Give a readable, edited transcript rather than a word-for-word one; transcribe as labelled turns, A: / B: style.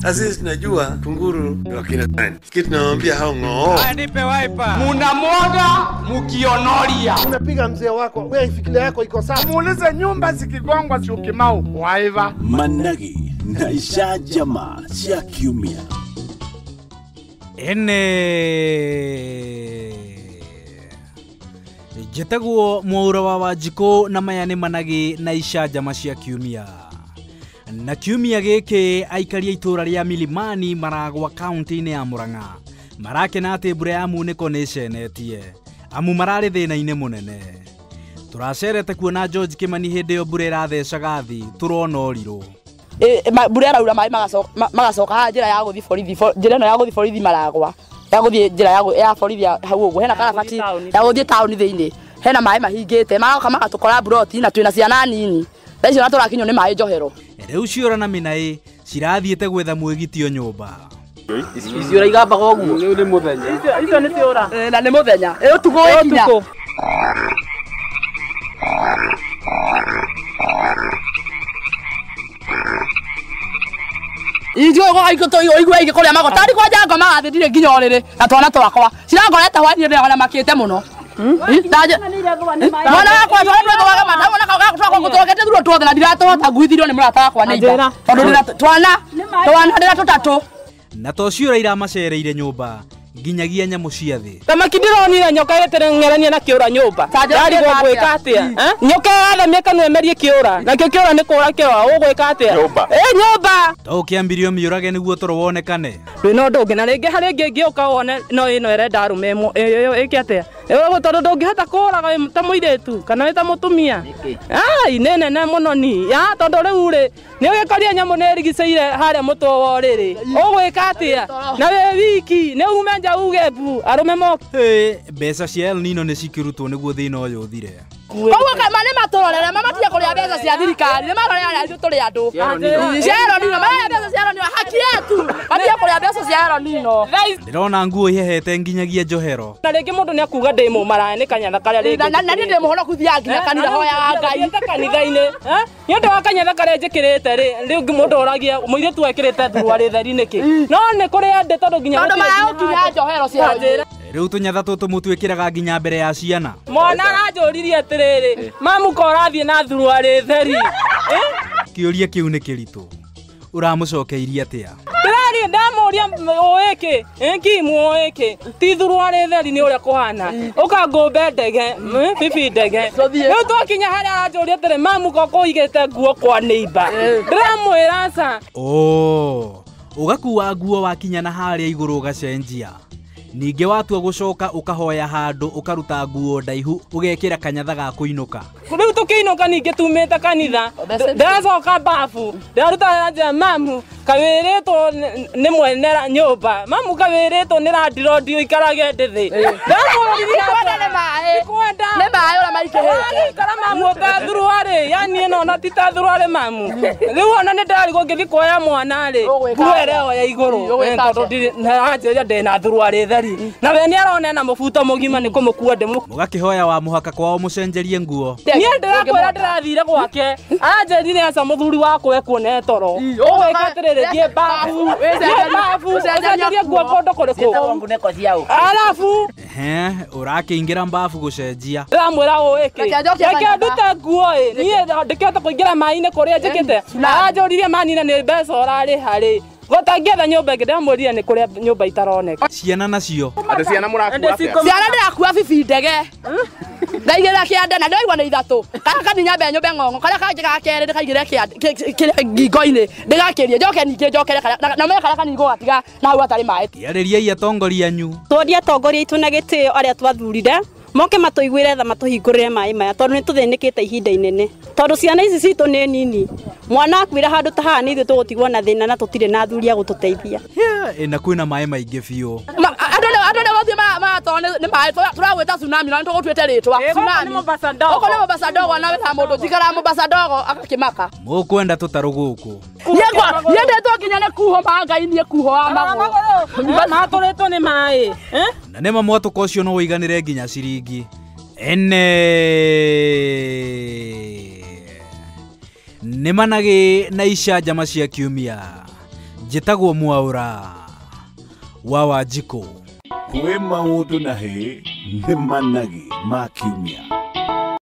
A: Aziz, najua kunguru ni wakina nani. Kitu nawaambia hao ng'oo.
B: Nipe wiper. Munamwaga mukionoria.
C: Unapiga mzee wako, wewe fikira yako iko sawa.
B: Muulize nyumba zikigongwa si ukimau. Wiper.
D: Managi na isha jamaa cia kiumia.
E: Jetagwo Mwaura wa Wanjikũ na maya nĩ Managi na isha jamaa cia kiumia. Na kiumia gĩkĩ aikari a itũra rĩa Milimani maragwa kaunti-inĩ ya Murang'a marakena atĩ mbura ya munĩko nĩ ĩcenetie amu mararĩ thĩna-inĩ mũnene. Tũracerete kuona George Kimani hĩndĩ ĩyo mbura ĩrathecaga thĩ turona ũrirũ.
F: Mbura ĩraura maĩ magacoka njĩra ya gũthiĩ borithi, njĩra ĩno ya gũthiĩ borithi maragwa, ya gũthiĩ njĩra ya borithi hau ũguo, hena karabati ya gũthiĩ taũni thĩinĩ, hena maĩ mahingĩte magoka magatũkora buroti na twĩna ciana nini. Icio na tũrakinywo nĩ maĩ njohero.
E: Rĩu ciora na Minaĩ cirathiĩte gwetha mwĩgitio nyũmba.
F: Icio igamba ũguo.
B: Nĩ mũthenya.
F: Icio nĩ ciora. Na nĩ mũthenya. Ũtukũ wĩkinya. Igua igĩkũrĩa magotari kwa Jango magathĩndire nginya ũrĩrĩ na twana twakwa. Cirangorete hwainĩ nĩ makĩte mũno. Mwana wakwa twana mwana kakwa gũtũrokete thuro tuothe na ndiratũhota nguithirio nĩ mũrata wakwa neiba. Tondũ twana ndĩra tũtatũ.
E: Na to ciũra iramacereire nyũmba nginyagia nyamũ cia thĩ.
G: Tamaki ndironire nyoka ĩterengerania na kĩũra nyũmba. Ndari gwĩka atĩa? Nyoka yathamia kanũ emerie kĩũra. Nakĩo kĩũra nĩ kũra kĩũra ũgwĩka atĩa? Nyũmba.
E: To kĩambirio mĩũrage nĩguo tũro wonekane.
G: Ndwĩna ũndũ ũngĩ na rĩngĩ harĩ ĩngĩ ngĩũka wone no ĩno ĩrenda arũme ĩkĩ atĩa? Tondũ ndũngĩhota kũũraga ta mũirĩtu kana ta mũtumia. Nĩ nene mũno ni. Tondũ rĩu rĩ nĩ ũgĩkoria nyamũ nĩ ĩrigicĩire harĩa mũtwe wa ũrĩrĩ. Ũgwĩka atĩa? Na wĩ wiki nĩ ume nja uge bu arũme mo.
E: Mbeca cia El Nino nĩ cikĩrutwo nĩguo thĩna ũyũ ũthire.
F: Koguo kama nĩ matũrorera mamatia kũrĩa mbeca cia thirikari nĩ marorera ithuĩ tũrĩ andũ. Cia El Nino marĩa mbeca cia El Nino haki yetu. Matia kũrĩa mbeca cia El Nino.
E: Ndĩrona nguo ihehete nginyagia njohero.
G: Na rĩngĩ mũndũ nĩ akuga ndĩ mũmaraya nĩ kanyatha karĩa rĩngĩ.
F: Na niĩ ndĩ mũhonoku thia nginya kanitha hoyaga Ngai.
G: Kanitha-inĩ. Nĩ ũndũ wa kanyatha karĩa njĩkĩrĩte rĩ rĩu mũndũ oragia mũirĩtu ekĩrĩte thurua rĩtheri nĩkĩ. No nĩ kũrĩ andĩ tondũ nginya
F: tondũ maragũkinya njohero cia
E: rĩu tũnyatha tũtũ mũtwĩkĩraga nginya mbere ya ciana.
G: Mwana aranjũririe atĩrĩrĩ mamu ko ũrathiĩ na thurua rĩtheri.
E: Kĩũria kĩu nĩ kĩritũ. Ũramũcokeirie atĩa?
G: Ndĩrari ndamũria ũĩkĩ kimu ũĩkĩ ti thurua rĩtheri nĩ ũrĩa kũhana ũkangũmbe ndege bibi ndege. Rĩu twakinya harĩa aranjũria atĩrĩ mamu ko kũigĩte nguo kwa neiba. Ndĩramwĩra aca.
E: Ũgakuua nguo wakinya na harĩa igũrũ ũgacenjia. Ningĩ watua gũcoka ũkahoya handũ ũkaruta nguo ndaihu ũgekĩra kanyatha ga kũinũka.
G: Rĩu tũkĩinũka ningĩ tumĩte kanitha ndĩracoka bafu ndĩraruta nja mamu kawĩrĩtwo nĩ mwene nyũmba mamu kawĩrĩtwo nĩ randirondi ikarage ndĩthĩ.
F: Nĩ maĩ ũrĩa maikĩhĩte.
G: Ikara mamu ta thurua rĩ yani ĩno ona ti ta thurua rĩ mamu. Rĩu ona nĩ ndarigwo ngĩthiĩ kuoya mwana rĩ nguo ĩrĩa ya igũrũ tondũ nĩranjĩria ndĩna thurua rĩtheri. Na we nĩ arona na mũbuto mũgima nĩ kũmũkua
E: mũgakĩhoya wa mũhaka kwao mũcenjerie nguo.
G: Niĩ ndĩrakwĩra ndĩrathire gwake anjĩrire aca mũthuri wakwa ekuone toro ũgwĩka atĩrĩrĩ thiĩ bafu ũcenjerie nguo kũndũ kũrĩkũ. Arabu
E: ũrakĩingĩra mbafu gũcenjia.
G: Ndĩramwĩra ũĩkĩ reke ndute nguo niĩ ndĩkĩhota kũingĩra maĩ-inĩ kũrĩa njĩkĩte. Anjũririe manina nĩ mbeca ũrarĩha rĩ gũtangĩetha nyũmba ĩngĩ ndĩramwĩrire nĩ kũrĩa nyũmba itaroneka.
E: Ciana nacio
B: Ciana mũrakua atĩa?
F: Ciana ndĩrakua bibi ndege. Ndaigĩra kĩande na ndĩraigua nĩ ithatũ. Kaya kaninya mbe nyũmba ng'ong'o karĩa kangĩ ga kerĩ ndĩkaigĩre ngingo-inĩ ndĩgakĩrie njoke ningĩ njokere na me karĩa kanini gũgatiga na hau hatarĩ maĩ.
E: Yarĩriai atongoria anyu.
H: Tũũria atongoria aitũ na gĩtĩo arĩa twathurire moke matũiguĩre tha matũhingũrĩre maĩ maya tondũ nĩ tũthĩnĩkĩte ihinda inene. Tondũ ciana ici citũ nĩ nini. Mwana akuĩra handũ ta haha nĩ ithuĩ tũgũtigwo na thĩna na tũtirĩ na athuri a gũtũteithia.
E: Na kwĩna maĩ maingĩ biũ.
F: Andũ nĩ gũthiĩ maratwarwo nĩ maĩ tũragwĩta tsunami na nĩ tũgũtuĩte rĩtwa. Tsunami. Ũkũ nĩ Mombasa ndogo na wĩta mũndũ njikara Mombasa ndogo akakĩmaka.
E: Mũkwenda tũtarũ gũkũ.
F: Niĩ ndĩtwo nginya nĩ kuho Ngai niĩ kuho wa magũrũ.
G: Matũrĩtwo nĩ maĩ.
E: Na nĩ mwatũka ũcio no ũiganĩre nginya ciringi. Nĩ Managi na isha jamaa cia kiumia. njĩtagwo Mwaũra wa Wanjikũ.
D: Kwĩ maũndũ na hĩ nĩ managi ma kiumia.